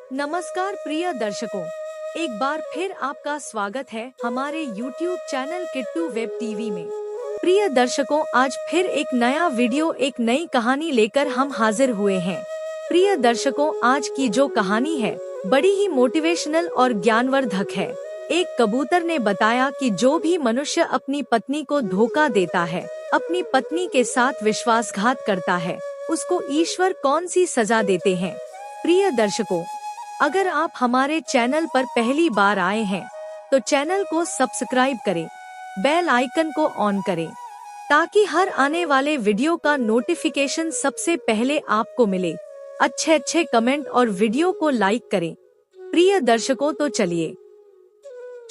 नमस्कार प्रिय दर्शकों, एक बार फिर आपका स्वागत है हमारे YouTube channel Kittu web TV में। प्रिय दर्शकों, आज फिर एक नया वीडियो, एक नई कहानी लेकर हम हाजिर हुए हैं। प्रिय दर्शकों, आज की जो कहानी है बड़ी ही मोटिवेशनल और ज्ञानवर्धक है। एक कबूतर ने बताया कि जो भी मनुष्य अपनी पत्नी को धोखा देता है, अपनी पत्नी के साथ विश्वासघात करता है, उसको ईश्वर कौन सी सजा देते हैं। प्रिय दर्शकों, अगर आप हमारे चैनल पर पहली बार आए हैं तो चैनल को सब्सक्राइब करें, बेल आइकन को ऑन करें ताकि हर आने वाले वीडियो का नोटिफिकेशन सबसे पहले आपको मिले। अच्छे कमेंट और वीडियो को लाइक करें। प्रिय दर्शकों, तो चलिए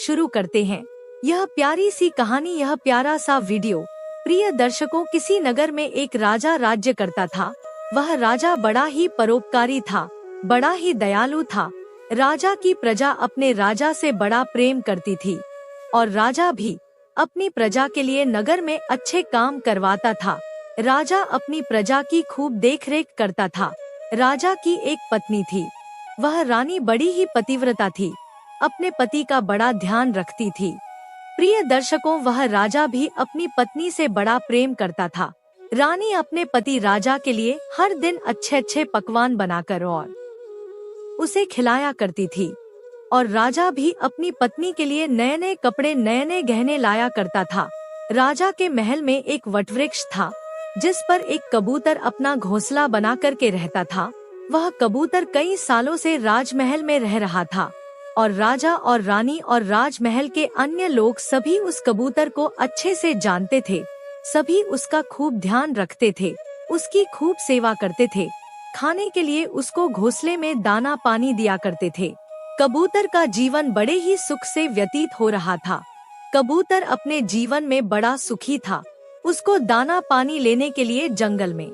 शुरू करते हैं यह प्यारी सी कहानी, यह प्यारा सा वीडियो। प्रिय दर्शकों, किसी नगर में एक राजा राज्य करता था। वह राजा बड़ा ही परोपकारी था, बड़ा ही दयालु था। राजा की प्रजा अपने राजा से बड़ा प्रेम करती थी और राजा भी अपनी प्रजा के लिए नगर में अच्छे काम करवाता था। राजा अपनी प्रजा की खूब देखरेख करता था। राजा की एक पत्नी थी, वह रानी बड़ी ही पतिव्रता थी, अपने पति का बड़ा ध्यान रखती थी। प्रिय दर्शकों, वह राजा भी अपनी पत्नी से बड़ा प्रेम करता था। रानी अपने पति राजा के लिए हर दिन अच्छे पकवान बनाकर और उसे खिलाया करती थी और राजा भी अपनी पत्नी के लिए नए नए कपड़े, नए नए गहने लाया करता था। राजा के महल में एक वटवृक्ष था जिस पर एक कबूतर अपना घोंसला बना करके रहता था। वह कबूतर कई सालों से राजमहल में रह रहा था और राजा और रानी और राजमहल के अन्य लोग सभी उस कबूतर को अच्छे से जानते थे। सभी उसका खूब ध्यान रखते थे, उसकी खूब सेवा करते थे। खाने के लिए उसको घोंसले में दाना पानी दिया करते थे। कबूतर का जीवन बड़े ही सुख से व्यतीत हो रहा था। कबूतर अपने जीवन में बड़ा सुखी था। उसको दाना पानी लेने के लिए जंगल में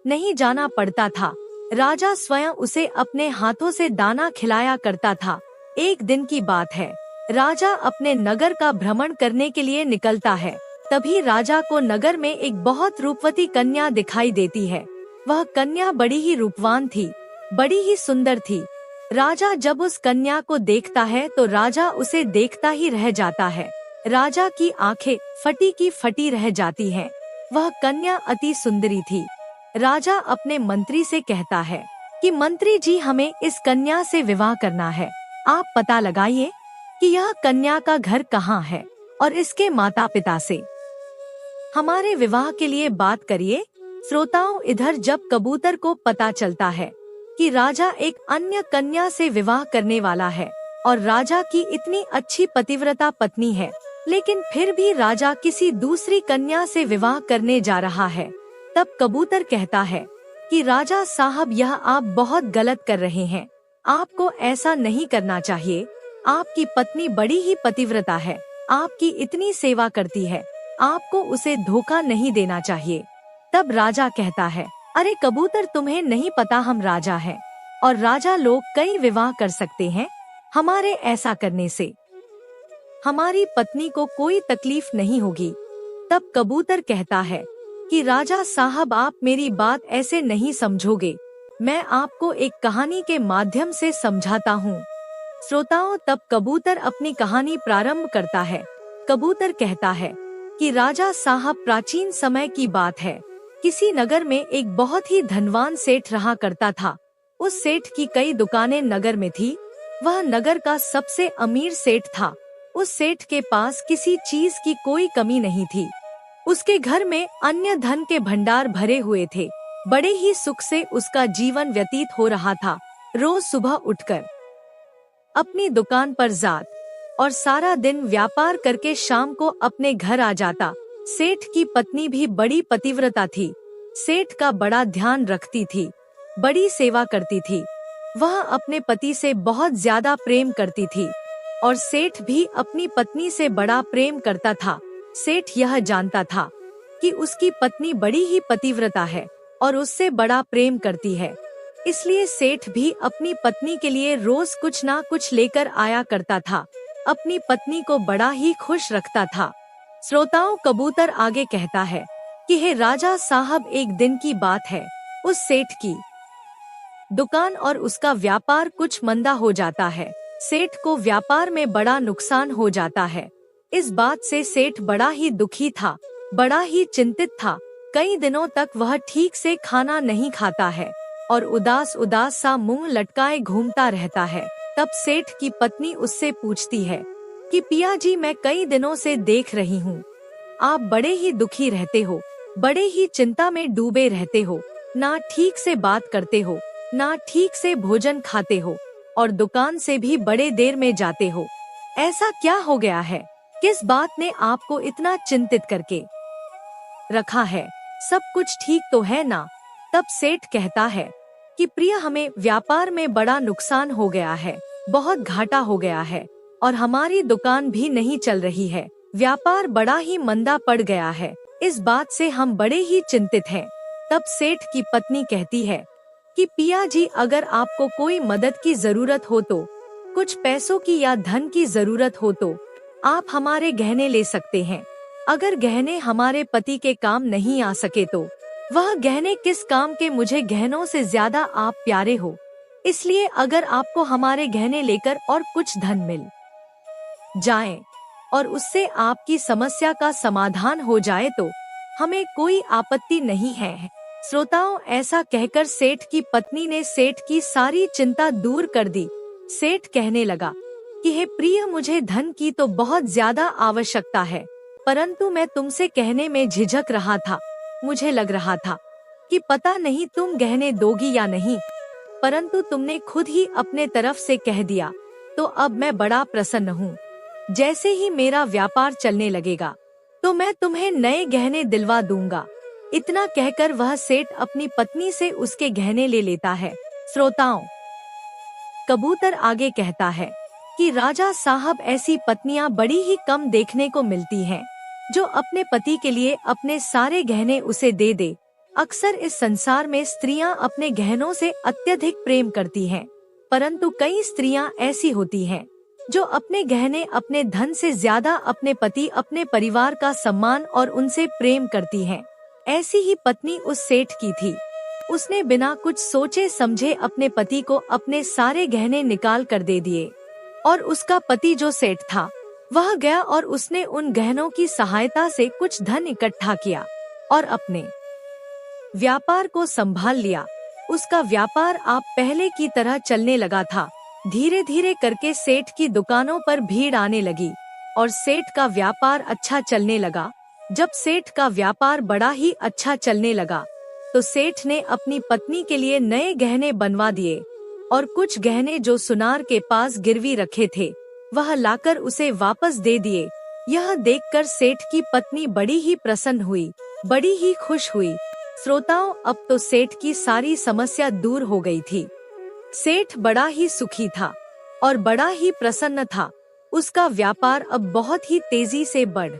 नहीं जाना पड़ता था। राजा स्वयं उसे अपने हाथों से दाना खिलाया करता था। एक दिन की बात है, राजा अपने नगर का भ्रमण करने के लिए निकलता है। तभी राजा को नगर में एक बहुत रूपवती कन्या दिखाई देती है। वह कन्या बड़ी ही रूपवान थी, बड़ी ही सुंदर थी। राजा जब उस कन्या को देखता है तो राजा उसे देखता ही रह जाता है। राजा की आंखें फटी की फटी रह जाती हैं। वह कन्या अति सुंदरी थी। राजा अपने मंत्री से कहता है कि मंत्री जी, हमें इस कन्या से विवाह करना है। आप पता लगाइए कि यह कन्या का घर कहाँ है और इसके माता पिता से हमारे विवाह के लिए बात करिए। श्रोताओं, इधर जब कबूतर को पता चलता है कि राजा एक अन्य कन्या से विवाह करने वाला है और राजा की इतनी अच्छी पतिव्रता पत्नी है, लेकिन फिर भी राजा किसी दूसरी कन्या से विवाह करने जा रहा है, तब कबूतर कहता है कि राजा साहब, यह आप बहुत गलत कर रहे हैं। आपको ऐसा नहीं करना चाहिए। आपकी पत्नी बड़ी ही पतिव्रता है, आपकी इतनी सेवा करती है, आपको उसे धोखा नहीं देना चाहिए। तब राजा कहता है, अरे कबूतर, तुम्हें नहीं पता हम राजा हैं और राजा लोग कई विवाह कर सकते हैं। हमारे ऐसा करने से हमारी पत्नी को कोई तकलीफ नहीं होगी। तब कबूतर कहता है कि राजा साहब, आप मेरी बात ऐसे नहीं समझोगे। मैं आपको एक कहानी के माध्यम से समझाता हूँ। श्रोताओं, तब कबूतर अपनी कहानी प्रारंभ करता है। कबूतर कहता है कि राजा साहब, प्राचीन समय की बात है। किसी नगर में एक बहुत ही धनवान सेठ रहा करता था। उस सेठ की कई दुकानें नगर में थी। वह नगर का सबसे अमीर सेठ था। उस सेठ के पास किसी चीज की कोई कमी नहीं थी। उसके घर में अन्य धन के भंडार भरे हुए थे। बड़े ही सुख से उसका जीवन व्यतीत हो रहा था। रोज सुबह उठकर अपनी दुकान पर जात और सारा दिन व्यापार करके शाम को अपने घर आ जाता। सेठ की पत्नी भी बड़ी पतिव्रता थी। सेठ का बड़ा ध्यान रखती थी, बड़ी सेवा करती थी। वह अपने पति से बहुत ज्यादा प्रेम करती थी और सेठ भी अपनी पत्नी से बड़ा प्रेम करता था। सेठ यह जानता था कि उसकी पत्नी बड़ी ही पतिव्रता है और उससे बड़ा प्रेम करती है, इसलिए सेठ भी अपनी पत्नी के लिए रोज कुछ ना कुछ लेकर आया करता था। अपनी पत्नी को बड़ा ही खुश रखता था। श्रोताओं, कबूतर आगे कहता है कि हे राजा साहब, एक दिन की बात है। उस सेठ की दुकान और उसका व्यापार कुछ मंदा हो जाता है। सेठ को व्यापार में बड़ा नुकसान हो जाता है। इस बात से सेठ बड़ा ही दुखी था, बड़ा ही चिंतित था। कई दिनों तक वह ठीक से खाना नहीं खाता है और उदास उदास सा मुंह लटकाए घूमता रहता है। तब सेठ की पत्नी उससे पूछती है कि पिया जी, मैं कई दिनों से देख रही हूँ, आप बड़े ही दुखी रहते हो, बड़े ही चिंता में डूबे रहते हो, ना ठीक से बात करते हो, ना ठीक से भोजन खाते हो और दुकान से भी बड़े देर में जाते हो। ऐसा क्या हो गया है? किस बात ने आपको इतना चिंतित करके रखा है? सब कुछ ठीक तो है ना? तब सेठ कहता है कि प्रिय, हमें व्यापार में बड़ा नुकसान हो गया है, बहुत घाटा हो गया है और हमारी दुकान भी नहीं चल रही है। व्यापार बड़ा ही मंदा पड़ गया है। इस बात से हम बड़े ही चिंतित हैं। तब सेठ की पत्नी कहती है कि पिया जी, अगर आपको कोई मदद की जरूरत हो तो, कुछ पैसों की या धन की जरूरत हो तो आप हमारे गहने ले सकते हैं। अगर गहने हमारे पति के काम नहीं आ सके तो वह गहने किस काम के? मुझे गहनों से ज्यादा आप प्यारे हो, इसलिए अगर आपको हमारे गहने लेकर और कुछ धन मिल जाए और उससे आपकी समस्या का समाधान हो जाए तो हमें कोई आपत्ति नहीं है। श्रोताओं, ऐसा कहकर सेठ की पत्नी ने सेठ की सारी चिंता दूर कर दी। सेठ कहने लगा कि हे प्रिय, मुझे धन की तो बहुत ज्यादा आवश्यकता है, परंतु मैं तुमसे कहने में झिझक रहा था। मुझे लग रहा था कि पता नहीं तुम गहने दोगी या नहीं, परंतु तुमने खुद ही अपने तरफ से कह दिया, तो अब मैं बड़ा प्रसन्न हूँ। जैसे ही मेरा व्यापार चलने लगेगा तो मैं तुम्हें नए गहने दिलवा दूंगा। इतना कहकर वह सेठ अपनी पत्नी से उसके गहने ले लेता है। श्रोताओं, कबूतर आगे कहता है कि राजा साहब, ऐसी पत्नियां बड़ी ही कम देखने को मिलती हैं, जो अपने पति के लिए अपने सारे गहने उसे दे दे। अक्सर इस संसार में स्त्रियां अपने गहनों से अत्यधिक प्रेम करती हैं, परंतु कई स्त्रियां ऐसी होती हैं जो अपने गहने, अपने धन से ज्यादा अपने पति, अपने परिवार का सम्मान और उनसे प्रेम करती हैं। ऐसी ही पत्नी उस सेठ की थी। उसने बिना कुछ सोचे समझे अपने पति को अपने सारे गहने निकाल कर दे दिए और उसका पति जो सेठ था वह गया और उसने उन गहनों की सहायता से कुछ धन इकट्ठा किया और अपने व्यापार को संभाल लिया। उसका व्यापार आप पहले की तरह चलने लगा था। धीरे धीरे करके सेठ की दुकानों पर भीड़ आने लगी और सेठ का व्यापार अच्छा चलने लगा। जब सेठ का व्यापार बड़ा ही अच्छा चलने लगा तो सेठ ने अपनी पत्नी के लिए नए गहने बनवा दिए और कुछ गहने जो सुनार के पास गिरवी रखे थे वह लाकर उसे वापस दे दिए। यह देखकर सेठ की पत्नी बड़ी ही प्रसन्न हुई, बड़ी ही खुश हुई। श्रोताओं, अब तो सेठ की सारी समस्या दूर हो गई थी। सेठ बड़ा ही सुखी था और बड़ा ही प्रसन्न था। उसका व्यापार अब बहुत ही तेजी से बढ़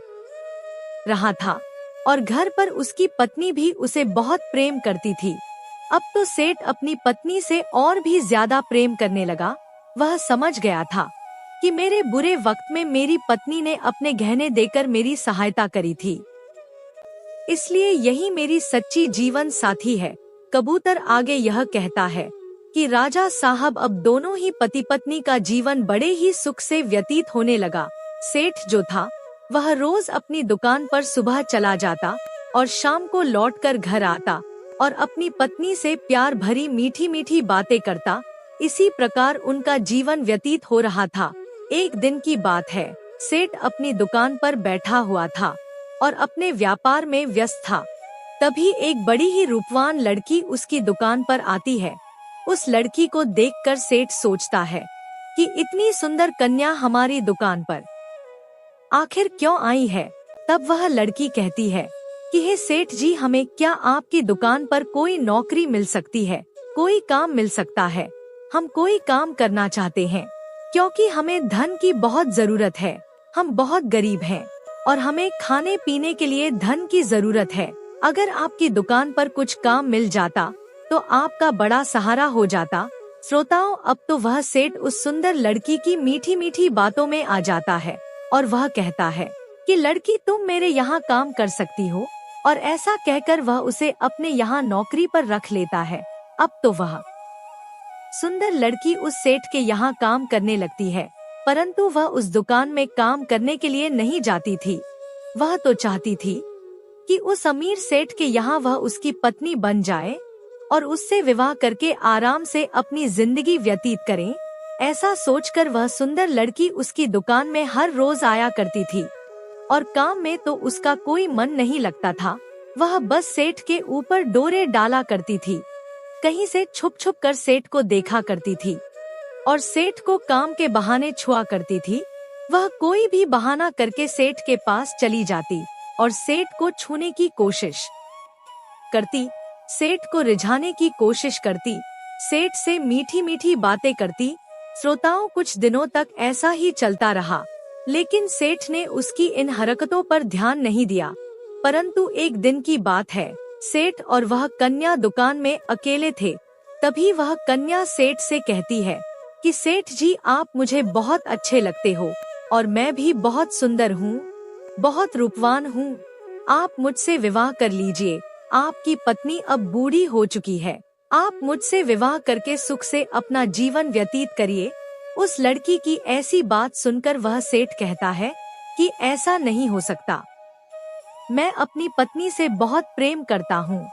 रहा था और घर पर उसकी पत्नी भी उसे बहुत प्रेम करती थी। अब तो सेठ अपनी पत्नी से और भी ज्यादा प्रेम करने लगा। वह समझ गया था कि मेरे बुरे वक्त में मेरी पत्नी ने अपने गहने देकर मेरी सहायता करी थी, इसलिए यही मेरी सच्ची जीवन साथी है। कबूतर आगे यह कहता है कि राजा साहब, अब दोनों ही पति पत्नी का जीवन बड़े ही सुख से व्यतीत होने लगा। सेठ जो था वह रोज अपनी दुकान पर सुबह चला जाता और शाम को लौटकर घर आता और अपनी पत्नी से प्यार भरी मीठी मीठी बातें करता। इसी प्रकार उनका जीवन व्यतीत हो रहा था। एक दिन की बात है, सेठ अपनी दुकान पर बैठा हुआ था और अपने व्यापार में व्यस्त था। तभी एक बड़ी ही रूपवान लड़की उसकी दुकान पर आती है। उस लड़की को देखकर सेठ सोचता है कि इतनी सुंदर कन्या हमारी दुकान पर आखिर क्यों आई है। तब वह लड़की कहती है कि हे सेठ जी, हमें क्या आपकी दुकान पर कोई नौकरी मिल सकती है, कोई काम मिल सकता है? हम कोई काम करना चाहते हैं क्योंकि हमें धन की बहुत जरूरत है। हम बहुत गरीब हैं और हमें खाने पीने के लिए धन की जरूरत है। अगर आपकी दुकान पर कुछ काम मिल जाता तो आपका बड़ा सहारा हो जाता। श्रोताओं, अब तो वह सेठ उस सुंदर लड़की की मीठी मीठी बातों में आ जाता है और वह कहता है कि लड़की, तुम मेरे यहाँ काम कर सकती हो, और ऐसा कहकर वह उसे अपने यहाँ नौकरी पर रख लेता है। अब तो वह सुंदर लड़की उस सेठ के यहाँ काम करने लगती है, परंतु वह उस दुकान में काम करने के लिए नहीं जाती थी। वह तो चाहती थी कि उस अमीर सेठ के यहाँ वह उसकी पत्नी बन जाए और उससे विवाह करके आराम से अपनी जिंदगी व्यतीत करें। ऐसा सोचकर वह सुंदर लड़की उसकी दुकान में हर रोज आया करती थी और काम में तो उसका कोई मन नहीं लगता था। वह बस सेठ के ऊपर डोरे डाला करती थी, कहीं से छुप छुप कर सेठ को देखा करती थी और सेठ को काम के बहाने छुआ करती थी। वह कोई भी बहाना करके सेठ के पास चली जाती और सेठ को छूने की कोशिश करती, सेठ को रिझाने की कोशिश करती, सेठ से मीठी मीठी बातें करती। श्रोताओं, कुछ दिनों तक ऐसा ही चलता रहा, लेकिन सेठ ने उसकी इन हरकतों पर ध्यान नहीं दिया। परंतु एक दिन की बात है, सेठ और वह कन्या दुकान में अकेले थे। तभी वह कन्या सेठ से कहती है कि सेठ जी, आप मुझे बहुत अच्छे लगते हो और मैं भी बहुत सुंदर हूँ, बहुत रूपवान हूँ। आप मुझसे विवाह कर लीजिए। आपकी पत्नी अब बूढ़ी हो चुकी है। आप मुझसे विवाह करके सुख से अपना जीवन व्यतीत करिए। उस लड़की की ऐसी बात सुनकर वह सेठ कहता है कि ऐसा नहीं हो सकता। मैं अपनी पत्नी से बहुत प्रेम करता हूँ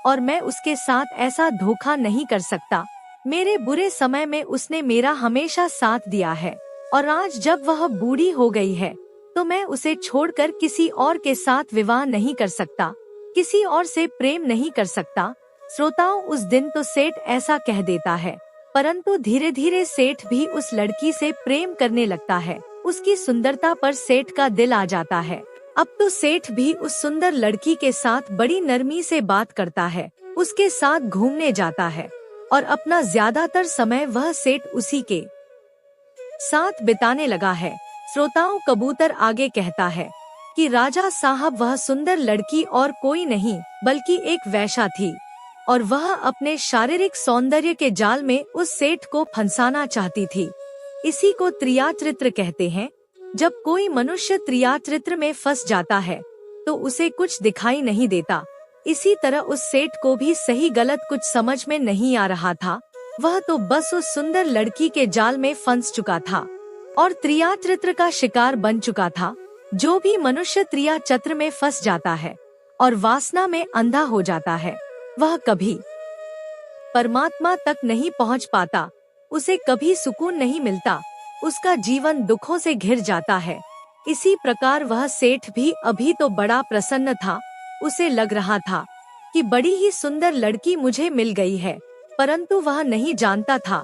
और मैं उसके साथ ऐसा धोखा नहीं कर सकता। मेरे बुरे समय में उसने मेरा हमेशा साथ दिया है और आज जब वह बूढ़ी हो गई है तो मैं उसे छोड़कर किसी और के साथ विवाह नहीं कर सकता, किसी और से प्रेम नहीं कर सकता। श्रोताओं, उस दिन तो सेठ ऐसा कह देता है, परंतु धीरे धीरे सेठ भी उस लड़की से प्रेम करने लगता है। उसकी सुंदरता पर सेठ का दिल आ जाता है। अब तो सेठ भी उस सुंदर लड़की के साथ बड़ी नरमी से बात करता है, उसके साथ घूमने जाता है और अपना ज्यादातर समय वह सेठ उसी के साथ बिताने लगा है। श्रोताओं, कबूतर आगे कहता है कि राजा साहब, वह सुंदर लड़की और कोई नहीं बल्कि एक वेश्या थी और वह अपने शारीरिक सौंदर्य के जाल में उस सेठ को फंसाना चाहती थी। इसी को त्रियाचरित्र कहते हैं। जब कोई मनुष्य त्रियाचरित्र में फंस जाता है तो उसे कुछ दिखाई नहीं देता। इसी तरह उस सेठ को भी सही गलत कुछ समझ में नहीं आ रहा था। वह तो बस उस सुंदर लड़की के जाल में फंस चुका था और त्रियाचरित्र का शिकार बन चुका था। जो भी मनुष्य त्रियाचरित्र में फंस जाता है और वासना में अंधा हो जाता है, वह कभी परमात्मा तक नहीं पहुंच पाता, उसे कभी सुकून नहीं मिलता, उसका जीवन दुखों से घिर जाता है। इसी प्रकार वह सेठ भी अभी तो बड़ा प्रसन्न था। उसे लग रहा था कि बड़ी ही सुंदर लड़की मुझे मिल गई है, परंतु वह नहीं जानता था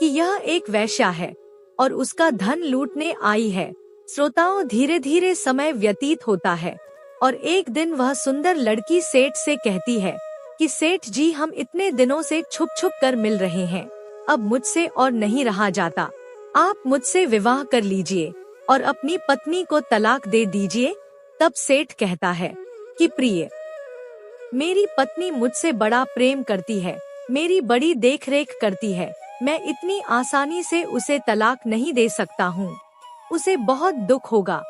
कि यह एक वेश्या है और उसका धन लूटने आई है। श्रोताओं, धीरे धीरे समय व्यतीत होता है और एक दिन वह सुंदर लड़की सेठ से कहती है कि सेठ जी, हम इतने दिनों से छुप छुप कर मिल रहे हैं, अब मुझसे और नहीं रहा जाता। आप मुझसे विवाह कर लीजिए और अपनी पत्नी को तलाक दे दीजिए। तब सेठ कहता है कि प्रिय, मेरी पत्नी मुझसे बड़ा प्रेम करती है, मेरी बड़ी देखरेख करती है, मैं इतनी आसानी से उसे तलाक नहीं दे सकता हूँ, उसे बहुत दुख होगा।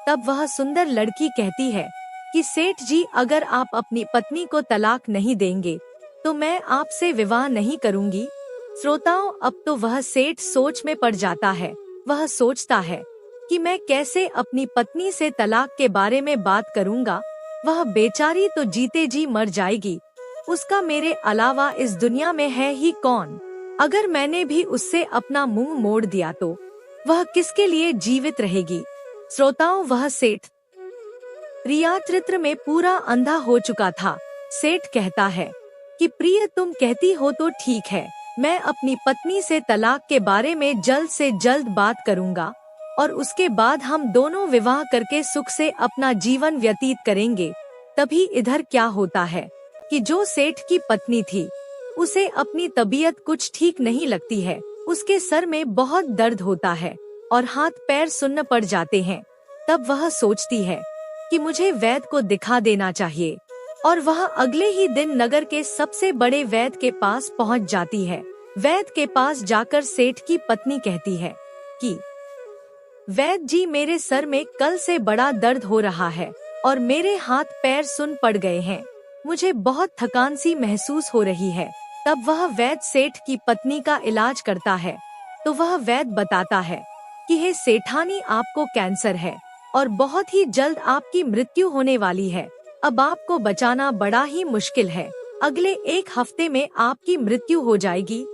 तब वह सुंदर लड़की कहती है कि सेठ जी, अगर आप अपनी पत्नी को तलाक नहीं देंगे तो मैं आपसे विवाह नहीं करूँगी। श्रोताओं, अब तो वह सेठ सोच में पड़ जाता है। वह सोचता है कि मैं कैसे अपनी पत्नी से तलाक के बारे में बात करूँगा। वह बेचारी तो जीते जी मर जाएगी, उसका मेरे अलावा इस दुनिया में है ही कौन। अगर मैंने भी उससे अपना मुंह मोड़ दिया तो वह किसके लिए जीवित रहेगी। श्रोताओं, वह सेठ त्रियाचरित्र में पूरा अंधा हो चुका था। सेठ कहता है कि प्रिय, तुम कहती हो तो ठीक है, मैं अपनी पत्नी से तलाक के बारे में जल्द से जल्द बात करूंगा और उसके बाद हम दोनों विवाह करके सुख से अपना जीवन व्यतीत करेंगे। तभी इधर क्या होता है कि जो सेठ की पत्नी थी, उसे अपनी तबीयत कुछ ठीक नहीं लगती है। उसके सर में बहुत दर्द होता है और हाथ पैर सुन्न पड़ जाते हैं। तब वह सोचती है कि मुझे वैद्य को दिखा देना चाहिए और वह अगले ही दिन नगर के सबसे बड़े वैद्य के पास पहुंच जाती है। वैद्य के पास जाकर सेठ की पत्नी कहती है कि वैद्य जी, मेरे सर में कल से बड़ा दर्द हो रहा है और मेरे हाथ पैर सुन पड़ गए हैं, मुझे बहुत थकान सी महसूस हो रही है। तब वह वैद्य सेठ की पत्नी का इलाज करता है। तो वह वैद्य बताता है कि हे सेठानी, आपको कैंसर है और बहुत ही जल्द आपकी मृत्यु होने वाली है। अब आपको बचाना बड़ा ही मुश्किल है। अगले 1 हफ्ते में आपकी मृत्यु हो जाएगी।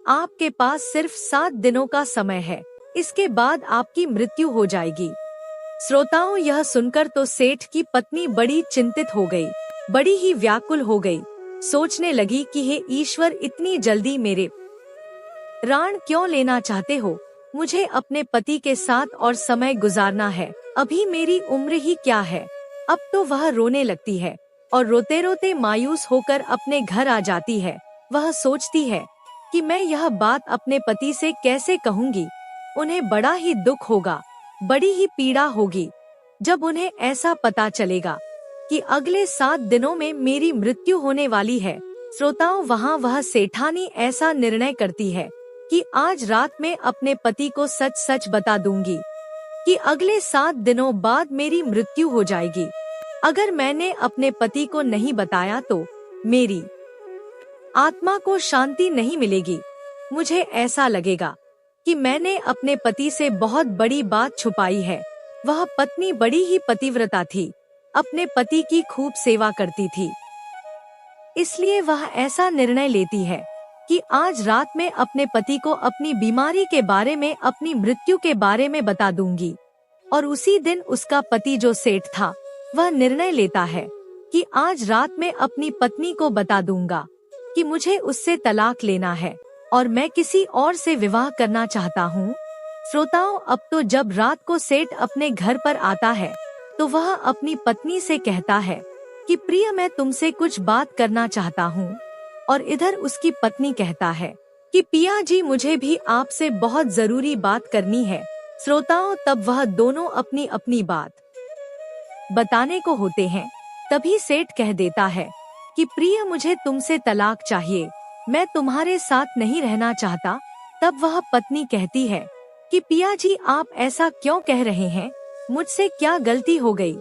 आपके पास सिर्फ 7 दिनों का समय है, इसके बाद आपकी मृत्यु हो जाएगी। श्रोताओं, यह सुनकर तो सेठ की पत्नी बड़ी चिंतित हो गई, बड़ी ही व्याकुल हो गई। सोचने लगी कि हे ईश्वर, इतनी जल्दी मेरे प्राण क्यों लेना चाहते हो? मुझे अपने पति के साथ और समय गुजारना है। अभी मेरी उम्र ही क्या है। अब तो वह रोने लगती है और रोते रोते मायूस होकर अपने घर आ जाती है। वह सोचती है कि मैं यह बात अपने पति से कैसे कहूँगी। उन्हें बड़ा ही दुख होगा, बड़ी ही पीड़ा होगी जब उन्हें ऐसा पता चलेगा कि अगले 7 दिनों में मेरी मृत्यु होने वाली है। श्रोताओं, वहाँ वह सेठानी ऐसा निर्णय करती है कि आज रात में अपने पति को सच सच बता दूंगी कि अगले 7 दिनों बाद मेरी मृत्यु हो जाएगी। अगर मैंने अपने पति को नहीं बताया तो मेरी आत्मा को शांति नहीं मिलेगी। मुझे ऐसा लगेगा कि मैंने अपने पति से बहुत बड़ी बात छुपाई है। वह पत्नी बड़ी ही पतिव्रता थी, अपने पति की खूब सेवा करती थी। इसलिए वह ऐसा निर्णय लेती है कि आज रात में अपने पति को अपनी बीमारी के बारे में, अपनी मृत्यु के बारे में बता दूंगी। और उसी दिन उसका पति जो सेठ था, वह निर्णय लेता है कि आज रात में अपनी पत्नी को बता दूंगा कि मुझे उससे तलाक लेना है और मैं किसी और से विवाह करना चाहता हूँ। श्रोताओं, अब तो जब रात को सेठ अपने घर पर आता है तो वह अपनी पत्नी से कहता है कि प्रिय, मैं तुमसे कुछ बात करना चाहता हूँ। और इधर उसकी पत्नी कहता है कि पिया जी, मुझे भी आपसे बहुत जरूरी बात करनी है। श्रोताओं, तब वह दोनों अपनी अपनी बात बताने को होते हैं। तभी सेठ कह देता है कि प्रिय, मुझे तुमसे तलाक चाहिए, मैं तुम्हारे साथ नहीं रहना चाहता। तब वह पत्नी कहती है कि पिया जी, आप ऐसा क्यों कह रहे हैं? मुझसे क्या गलती हो गई?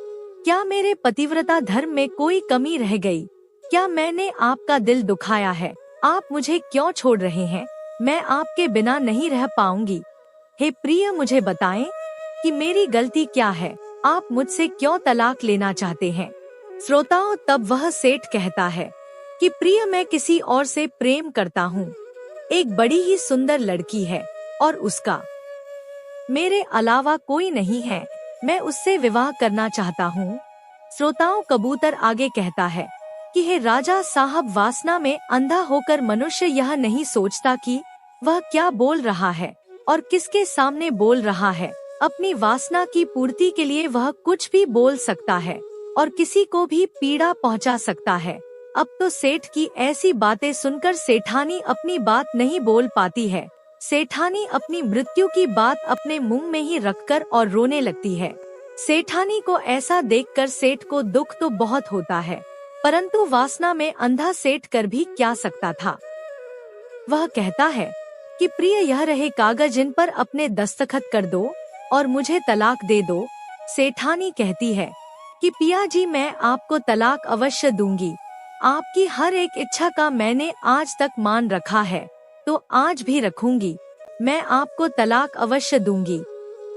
क्या मेरे पतिव्रता धर्म में कोई कमी रह गई? क्या मैंने आपका दिल दुखाया है? आप मुझे क्यों छोड़ रहे हैं? मैं आपके बिना नहीं रह पाऊंगी। हे प्रिय, मुझे बताएं कि मेरी गलती क्या है? आप मुझसे क्यों तलाक लेना चाहते हैं? श्रोताओं, तब वह सेठ कहता है कि प्रिय, मैं किसी और से प्रेम करता हूँ। एक बड़ी ही सुंदर लड़की है और उसका मेरे अलावा कोई नहीं है। मैं उससे विवाह करना चाहता हूँ। श्रोताओं, कबूतर आगे कहता है कि हे राजा साहब, वासना में अंधा होकर मनुष्य यह नहीं सोचता कि वह क्या बोल रहा है और किसके सामने बोल रहा है। अपनी वासना की पूर्ति के लिए वह कुछ भी बोल सकता है और किसी को भी पीड़ा पहुंचा सकता है। अब तो सेठ की ऐसी बातें सुनकर सेठानी अपनी बात नहीं बोल पाती है। सेठानी अपनी मृत्यु की बात अपने मुंह में ही रखकर और रोने लगती है। सेठानी को ऐसा देखकर सेठ को दुख तो बहुत होता है, परंतु वासना में अंधा सेठ कर भी क्या सकता था। वह कहता है कि प्रिय, यह रहे कागज, इन पर अपने दस्तखत कर दो और मुझे तलाक दे दो। सेठानी कहती है कि पिया जी, मैं आपको तलाक अवश्य दूंगी। आपकी हर एक इच्छा का मैंने आज तक मान रखा है, तो आज भी रखूंगी। मैं आपको तलाक अवश्य दूंगी,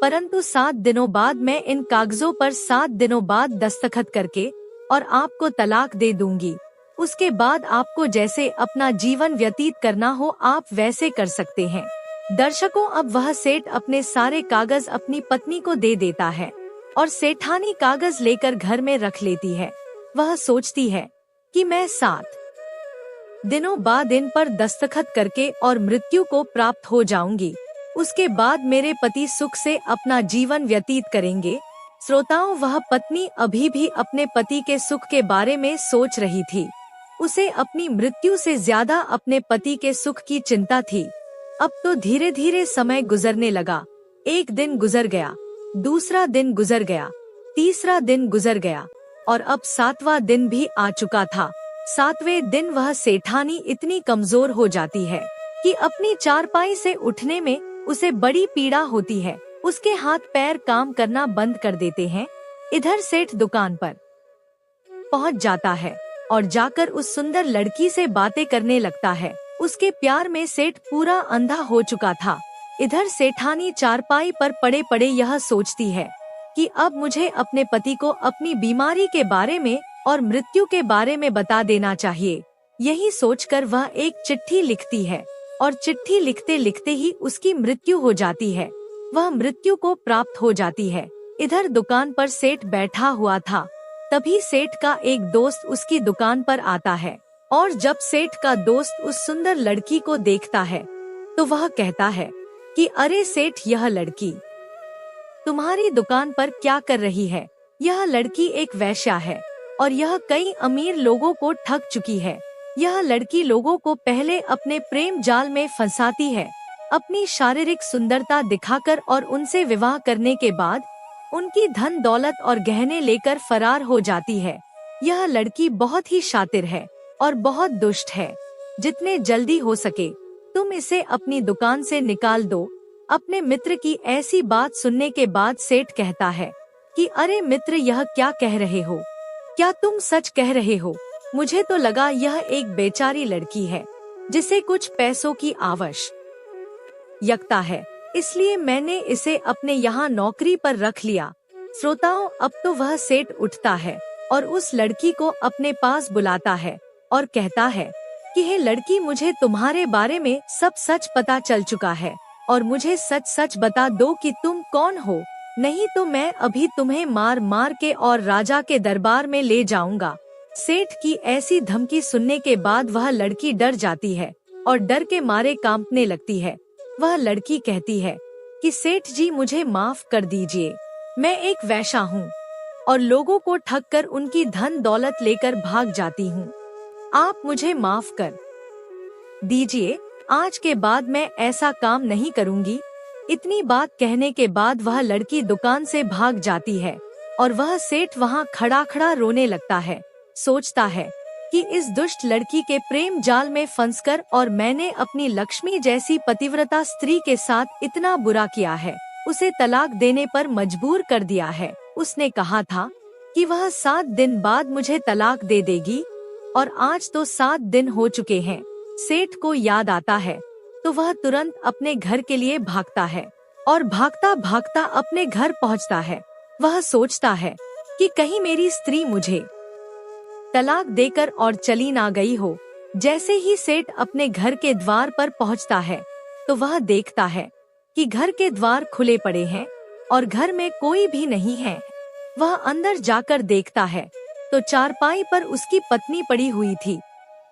परंतु 7 दिनों बाद मैं इन कागजों पर 7 दिनों बाद दस्तखत करके और आपको तलाक दे दूंगी। उसके बाद आपको जैसे अपना जीवन व्यतीत करना हो, आप वैसे कर सकते हैं। दर्शकों, अब वह सेठ अपने सारे कागज अपनी पत्नी को दे देता है और सेठानी कागज लेकर घर में रख लेती है। वह सोचती है कि मैं 7 दिनों बाद इन पर दस्तखत करके और मृत्यु को प्राप्त हो जाऊंगी। उसके बाद मेरे पति सुख से अपना जीवन व्यतीत करेंगे। श्रोताओं, वह पत्नी अभी भी अपने पति के सुख के बारे में सोच रही थी। उसे अपनी मृत्यु से ज्यादा अपने पति के सुख की चिंता थी। अब तो धीरे धीरे समय गुजरने लगा। एक दिन गुजर गया, दूसरा दिन गुजर गया, तीसरा दिन गुजर गया और अब 7वां दिन भी आ चुका था। 7वें दिन वह सेठानी इतनी कमजोर हो जाती है कि अपनी चारपाई से उठने में उसे बड़ी पीड़ा होती है। उसके हाथ पैर काम करना बंद कर देते हैं। इधर सेठ दुकान पर पहुंच जाता है और जाकर उस सुंदर लड़की से बातें करने लगता है। उसके प्यार में सेठ पूरा अंधा हो चुका था। इधर सेठानी चारपाई पर पड़े पड़े यह सोचती है कि अब मुझे अपने पति को अपनी बीमारी के बारे में और मृत्यु के बारे में बता देना चाहिए। यही सोचकर वह एक चिट्ठी लिखती है और चिट्ठी लिखते लिखते ही उसकी मृत्यु हो जाती है। वह मृत्यु को प्राप्त हो जाती है। इधर दुकान पर सेठ बैठा हुआ था। तभी सेठ का एक दोस्त उसकी दुकान पर आता है और जब सेठ का दोस्त उस सुंदर लड़की को देखता है तो वह कहता है कि अरे सेठ, यह लड़की तुम्हारी दुकान पर क्या कर रही है? यह लड़की एक वेश्या है और यह कई अमीर लोगों को ठग चुकी है। यह लड़की लोगों को पहले अपने प्रेम जाल में फंसाती है, अपनी शारीरिक सुंदरता दिखाकर और उनसे विवाह करने के बाद उनकी धन दौलत और गहने लेकर फरार हो जाती है। यह लड़की बहुत ही शातिर है और बहुत दुष्ट है। जितने जल्दी हो सके तुम इसे अपनी दुकान से निकाल दो। अपने मित्र की ऐसी बात सुनने के बाद सेठ कहता है कि अरे मित्र, यह क्या कह रहे हो? क्या तुम सच कह रहे हो? मुझे तो लगा यह एक बेचारी लड़की है जिसे कुछ पैसों की आवश्यकता है, इसलिए मैंने इसे अपने यहाँ नौकरी पर रख लिया। श्रोताओं, अब तो वह सेठ उठता है और उस लड़की को अपने पास बुलाता है और कहता है कि हे लड़की, मुझे तुम्हारे बारे में सब सच पता चल चुका है और मुझे सच सच बता दो कि तुम कौन हो, नहीं तो मैं अभी तुम्हें मार मार के और राजा के दरबार में ले जाऊंगा। सेठ की ऐसी धमकी सुनने के बाद वह लड़की डर जाती है और डर के मारे कांपने लगती है। वह लड़की कहती है कि सेठ जी, मुझे माफ कर दीजिए, मैं एक वेश्या हूँ और लोगों को ठग कर उनकी धन दौलत लेकर भाग जाती हूँ। आप मुझे माफ कर दीजिए, आज के बाद मैं ऐसा काम नहीं करूँगी। इतनी बात कहने के बाद वह लड़की दुकान से भाग जाती है और वह सेठ वहाँ खड़ा खड़ा रोने लगता है। सोचता है कि इस दुष्ट लड़की के प्रेम जाल में फंसकर और मैंने अपनी लक्ष्मी जैसी पतिव्रता स्त्री के साथ इतना बुरा किया है, उसे तलाक देने पर मजबूर कर दिया है। उसने कहा था कि वह 7 दिन बाद मुझे तलाक दे देगी और आज तो 7 दिन हो चुके हैं। सेठ को याद आता है तो वह तुरंत अपने घर के लिए भागता है और भागता भागता अपने घर पहुंचता है। वह सोचता है कि कहीं मेरी स्त्री मुझे तलाक देकर और चली ना गई हो। जैसे ही सेठ अपने घर के द्वार पर पहुंचता है तो वह देखता है कि घर के द्वार खुले पड़े हैं और घर में कोई भी नहीं है। वह अंदर जाकर देखता है तो चारपाई पर उसकी पत्नी पड़ी हुई थी।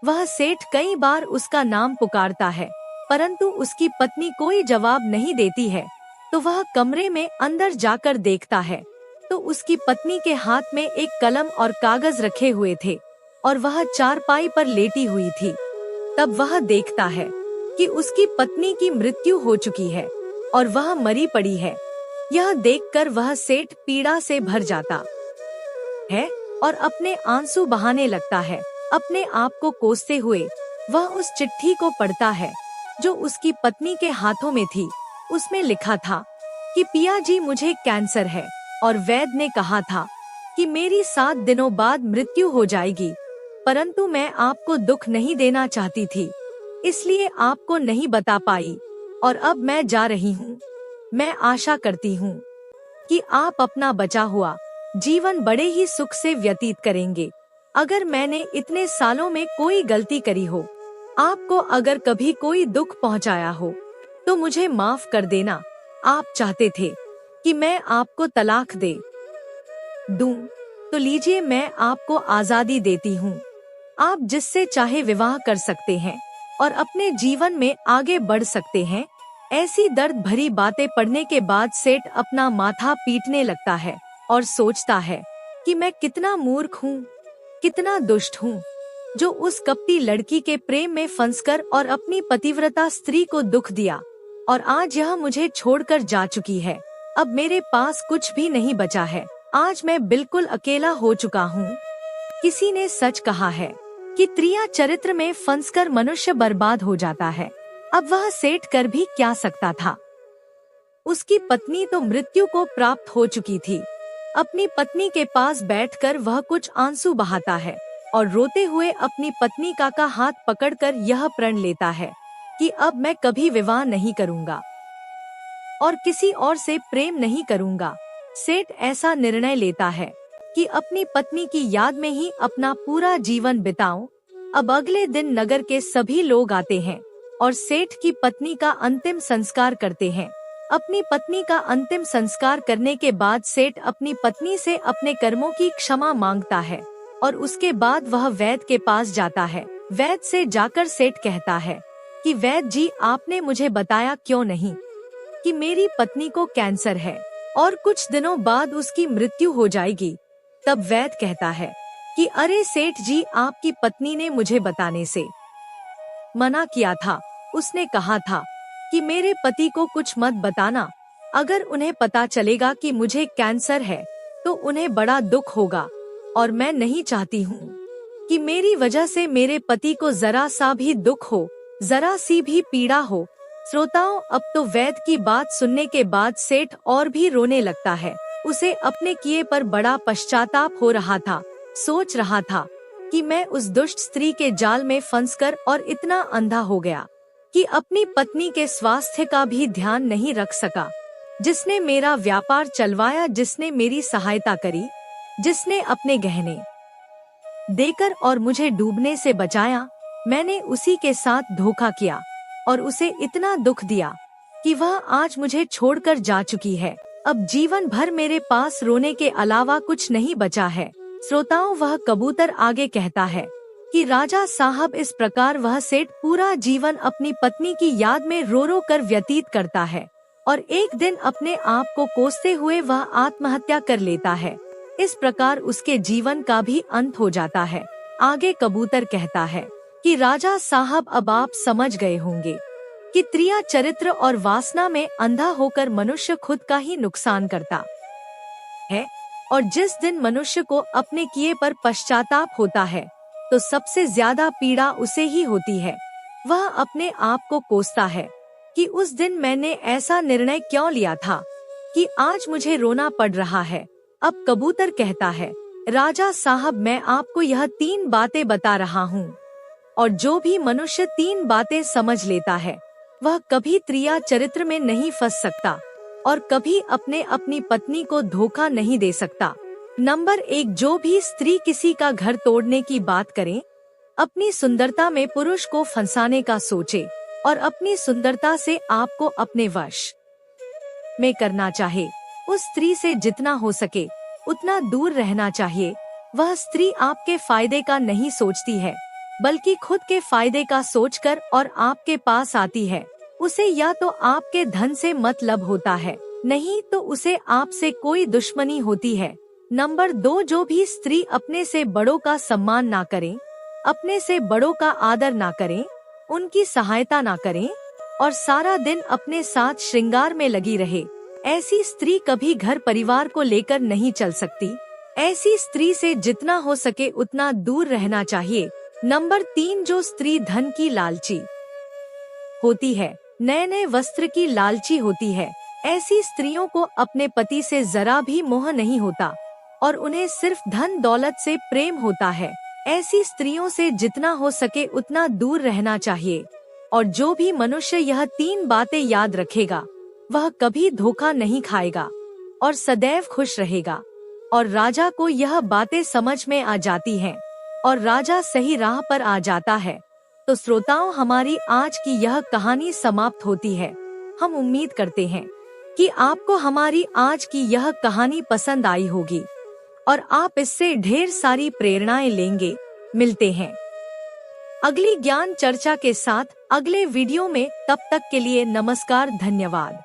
वह सेठ कई बार उसका नाम पुकारता है परंतु उसकी पत्नी कोई जवाब नहीं देती है। तो वह कमरे में अंदर जाकर देखता है तो उसकी पत्नी के हाथ में एक कलम और कागज रखे हुए थे और वह चारपाई पर लेटी हुई थी। तब वह देखता है कि उसकी पत्नी की मृत्यु हो चुकी है और वह मरी पड़ी है। यह देखकर वह सेठ पीड़ा से भर जाता है और अपने आंसू बहाने लगता है। अपने आप को कोसते हुए वह उस चिट्ठी को पढ़ता है जो उसकी पत्नी के हाथों में थी। उसमें लिखा था कि पिया जी, मुझे कैंसर है और वैद्य ने कहा था कि मेरी 7 दिनों बाद मृत्यु हो जाएगी, परंतु मैं आपको दुख नहीं देना चाहती थी, इसलिए आपको नहीं बता पाई और अब मैं जा रही हूँ। मैं आशा करती हूँ कि आप अपना बचा हुआ जीवन बड़े ही सुख से व्यतीत करेंगे। अगर मैंने इतने सालों में कोई गलती करी हो, आपको अगर कभी कोई दुख पहुँचाया हो, तो मुझे माफ कर देना। आप चाहते थे कि मैं आपको तलाक दे दूं, तो लीजिए, मैं आपको आजादी देती हूँ। आप जिससे चाहे विवाह कर सकते हैं और अपने जीवन में आगे बढ़ सकते हैं। ऐसी दर्द भरी बातें पढ़ने के बाद सेठ अपना माथा पीटने लगता है और सोचता है कि मैं कितना मूर्ख हूँ, कितना दुष्ट हूँ, जो उस कपटी लड़की के प्रेम में फंसकर और अपनी पतिव्रता स्त्री को दुख दिया और आज यह मुझे छोड़कर जा चुकी है। अब मेरे पास कुछ भी नहीं बचा है। आज मैं बिल्कुल अकेला हो चुका हूँ। किसी ने सच कहा है कि त्रिया चरित्र में फंसकर मनुष्य बर्बाद हो जाता है। अब वह सेठ कर भी क्या सकता था? उसकी पत्नी तो मृत्यु को प्राप्त हो चुकी थी। अपनी पत्नी के पास बैठकर वह कुछ आंसू बहाता है और रोते हुए अपनी पत्नी का हाथ पकड़कर यह प्रण लेता है कि अब मैं कभी विवाह नहीं करूंगा और किसी और से प्रेम नहीं करूंगा। सेठ ऐसा निर्णय लेता है कि अपनी पत्नी की याद में ही अपना पूरा जीवन बिताऊं। अब अगले दिन नगर के सभी लोग आते हैं और सेठ की पत्नी का अंतिम संस्कार करते हैं। अपनी पत्नी का अंतिम संस्कार करने के बाद सेठ अपनी पत्नी से अपने कर्मों की क्षमा मांगता है और उसके बाद वह वैद्य के पास जाता है। वैद्य से जाकर सेठ कहता है कि वैद्य जी, आपने मुझे बताया क्यों नहीं कि मेरी पत्नी को कैंसर है और कुछ दिनों बाद उसकी मृत्यु हो जाएगी। तब वैद्य कहता है कि अरे सेठ जी, आपकी पत्नी ने मुझे बताने से मना किया था। उसने कहा था कि मेरे पति को कुछ मत बताना, अगर उन्हें पता चलेगा कि मुझे कैंसर है तो उन्हें बड़ा दुख होगा और मैं नहीं चाहती हूँ कि मेरी वजह से मेरे पति को जरा सा भी दुख हो, जरा सी भी पीड़ा हो। श्रोताओं, अब तो वैद्य की बात सुनने के बाद सेठ और भी रोने लगता है। उसे अपने किए पर बड़ा पश्चाताप हो रहा था। सोच रहा था कि मैं उस दुष्ट स्त्री के जाल में फंसकर और इतना अंधा हो गया कि अपनी पत्नी के स्वास्थ्य का भी ध्यान नहीं रख सका। जिसने मेरा व्यापार चलवाया, जिसने मेरी सहायता करी, जिसने अपने गहने देकर और मुझे डूबने से बचाया, मैंने उसी के साथ धोखा किया और उसे इतना दुख दिया कि वह आज मुझे छोड़कर जा चुकी है। अब जीवन भर मेरे पास रोने के अलावा कुछ नहीं बचा है। श्रोताओं, वह कबूतर आगे कहता है कि राजा साहब, इस प्रकार वह सेठ पूरा जीवन अपनी पत्नी की याद में रो रो कर व्यतीत करता है और एक दिन अपने आप को कोसते हुए वह आत्महत्या कर लेता है। इस प्रकार उसके जीवन का भी अंत हो जाता है। आगे कबूतर कहता है कि राजा साहब, अब आप समझ गए होंगे कि त्रिया चरित्र और वासना में अंधा होकर मनुष्य खुद का ही नुकसान करता है और जिस दिन मनुष्य को अपने किए पर पश्चाताप होता है तो सबसे ज्यादा पीड़ा उसे ही होती है। वह अपने आप को कोसता है कि उस दिन मैंने ऐसा निर्णय क्यों लिया था कि आज मुझे रोना पड़ रहा है। अब कबूतर कहता है, राजा साहब, मैं आपको यह 3 बातें बता रहा हूँ और जो भी मनुष्य 3 बातें समझ लेता है वह कभी त्रिया चरित्र में नहीं फंस सकता और कभी अपनी पत्नी को धोखा नहीं दे सकता। नंबर 1, जो भी स्त्री किसी का घर तोड़ने की बात करे, अपनी सुंदरता में पुरुष को फंसाने का सोचे और अपनी सुंदरता से आपको अपने वश में करना चाहे, उस स्त्री से जितना हो सके उतना दूर रहना चाहिए। वह स्त्री आपके फायदे का नहीं सोचती है बल्कि खुद के फायदे का सोचकर और आपके पास आती है। उसे या तो आपके धन से मतलब होता है, नहीं तो उसे आपसे कोई दुश्मनी होती है। नंबर 2, जो भी स्त्री अपने से बड़ों का सम्मान ना करे, अपने से बड़ों का आदर ना करे, उनकी सहायता ना करे और सारा दिन अपने साथ श्रृंगार में लगी रहे, ऐसी स्त्री कभी घर परिवार को लेकर नहीं चल सकती। ऐसी स्त्री से जितना हो सके उतना दूर रहना चाहिए। नंबर 3, जो स्त्री धन की लालची होती है, नए नए वस्त्र की लालची होती है, ऐसी स्त्रियों को अपने पति से जरा भी मोह नहीं होता और उन्हें सिर्फ धन दौलत से प्रेम होता है। ऐसी स्त्रियों से जितना हो सके उतना दूर रहना चाहिए और जो भी मनुष्य यह 3 बातें याद रखेगा वह कभी धोखा नहीं खाएगा और सदैव खुश रहेगा। और राजा को यह बातें समझ में आ जाती हैं और राजा सही राह पर आ जाता है। तो श्रोताओं, हमारी आज की यह कहानी समाप्त होती है। हम उम्मीद करते हैं कि आपको हमारी आज की यह कहानी पसंद आई होगी और आप इससे ढेर सारी प्रेरणाएं लेंगे। मिलते हैं अगली ज्ञान चर्चा के साथ अगले वीडियो में। तब तक के लिए नमस्कार, धन्यवाद।